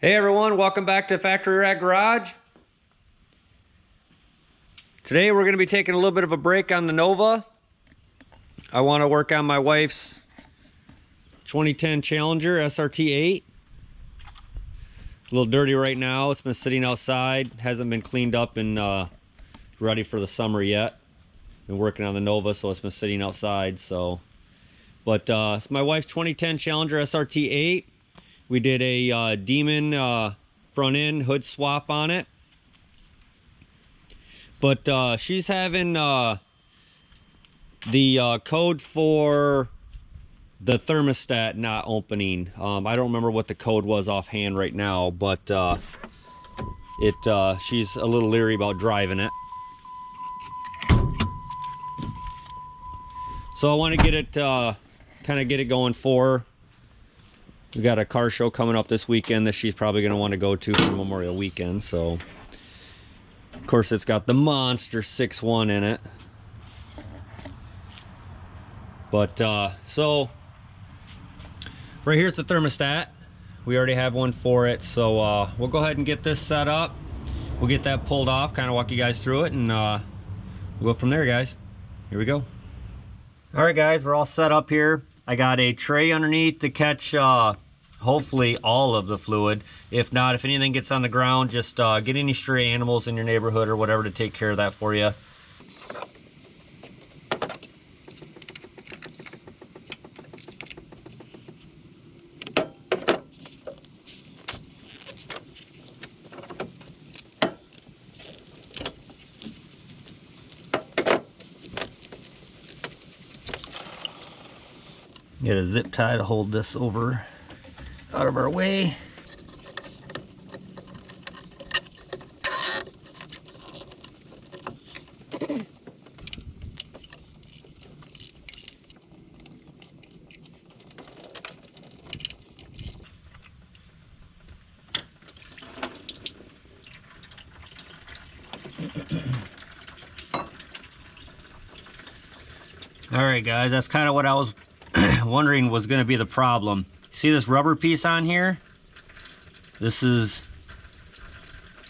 Hey everyone, welcome back to Factory Rack Garage. Today we're going to be taking a little bit of a break on the Nova. I want to work on my wife's 2010 Challenger SRT8. A little dirty right now. It's been sitting outside, hasn't been cleaned up and ready for the summer yet. Been working on the Nova, so it's been sitting outside. But it's my wife's 2010 Challenger SRT8. We did a Demon front end hood swap on it. But she's having the code for the thermostat not opening. I don't remember what the code was offhand right now, but she's a little leery about driving it. So I want to get it, kind of get it going for her. We got a car show coming up this weekend that she's probably going to want to go to for Memorial Weekend. So, of course, it's got the monster 6.1 in it. But, so, right here's the thermostat. We already have one for it. So, we'll go ahead and get this set up. We'll get that pulled off, kind of walk you guys through it, and we'll go from there, guys. Here we go. All right, guys, we're all set up here. I got a tray underneath to catch hopefully all of the fluid. If not, if anything gets on the ground, just get any stray animals in your neighborhood or whatever to take care of that for you. Get a zip tie to hold this over out of our way. All right, guys, that's kind of what I was wondering was going to be the problem. See this rubber piece on here? It's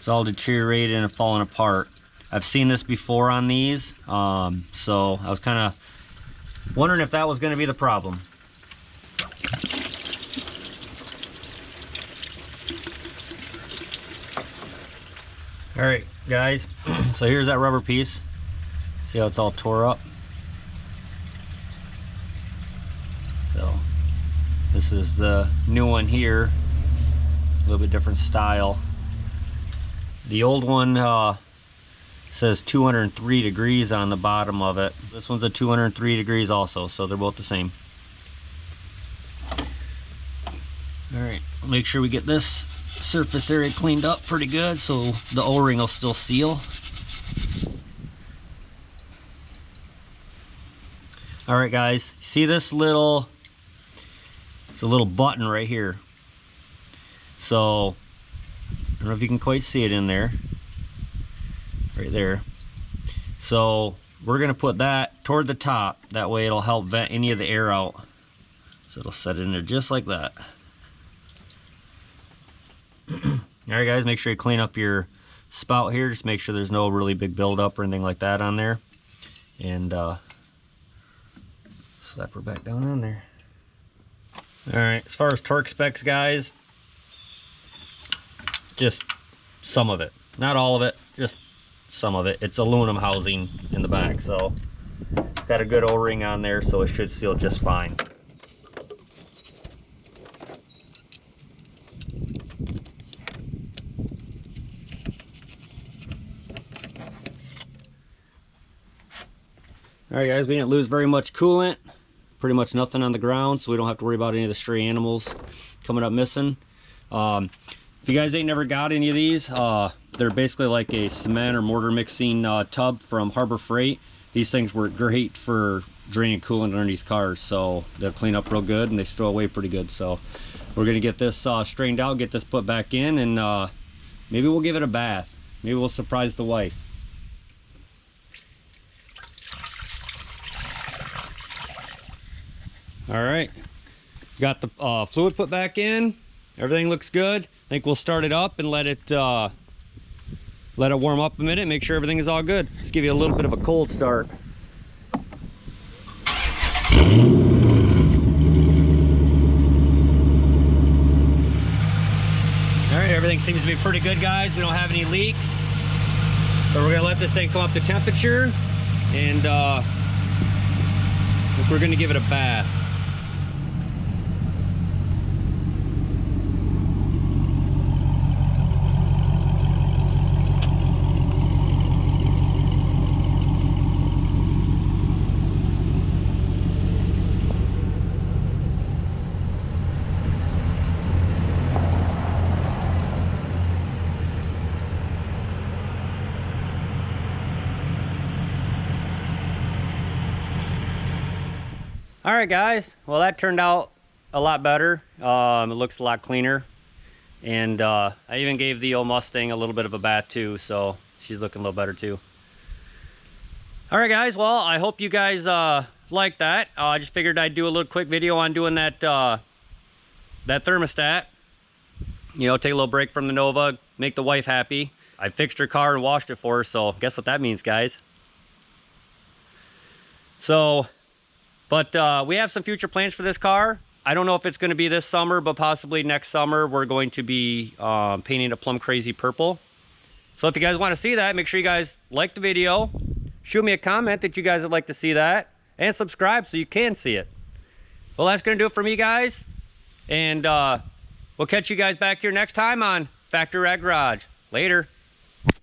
all deteriorated and falling apart. I've seen this before on these, so I was kind of wondering if that was going to be the problem. All right, guys, so here's that rubber piece. See how it's all tore up? So this is the new one here, a little bit different style. The old one says 203 degrees on the bottom of it. This one's a 203 degrees also, so they're both the same. All right, make sure we get this surface area cleaned up pretty good so the O-ring will still seal. All right, guys, see this little, it's a little button right here. So I don't know if you can quite see it in there, right there. So we're gonna put that toward the top. That way it'll help vent any of the air out. So it'll set in there just like that. All right, guys, make sure you clean up your spout here. Just make sure there's no really big buildup or anything like that on there. And slap her back down on there. All right, as far as torque specs, guys, just some of it, not all of it, just some of it. It's aluminum housing in the back, so it's got a good O-ring on there, so it should seal just fine. All right, guys, we didn't lose very much coolant. Pretty much nothing on the ground, so we don't have to worry about any of the stray animals coming up missing. If you guys ain't never got any of these, they're basically like a cement or mortar mixing tub from Harbor Freight. These things work great for draining coolant underneath cars, so they'll clean up real good and they stow away pretty good. So we're gonna get this strained out, get this put back in, and maybe we'll give it a bath. Maybe we'll surprise the wife. All right, got the fluid put back in. Everything looks good. I think we'll start it up and let it warm up a minute, make sure everything is all good. Let's give you a little bit of a cold start. All right, everything seems to be pretty good, guys. We don't have any leaks. So we're gonna let this thing come up to temperature, and we're gonna give it a bath. All right, guys, well, that turned out a lot better. It looks a lot cleaner, and I even gave the old Mustang a little bit of a bath too, so she's looking a little better too. All right, guys, well, I hope you guys like that. I just figured I'd do a little quick video on doing that that thermostat. You know, take a little break from the Nova, make the wife happy. I fixed her car and washed it for her, so guess what that means, guys. So, but we have some future plans for this car. I don't know if it's going to be this summer, but possibly next summer we're going to be painting a plum crazy purple. So if you guys want to see that, make sure you guys like the video, shoot me a comment that you guys would like to see that, and subscribe so you can see it. Well, that's going to do it for me, guys, and we'll catch you guys back here next time on Factory Rag Garage. Later.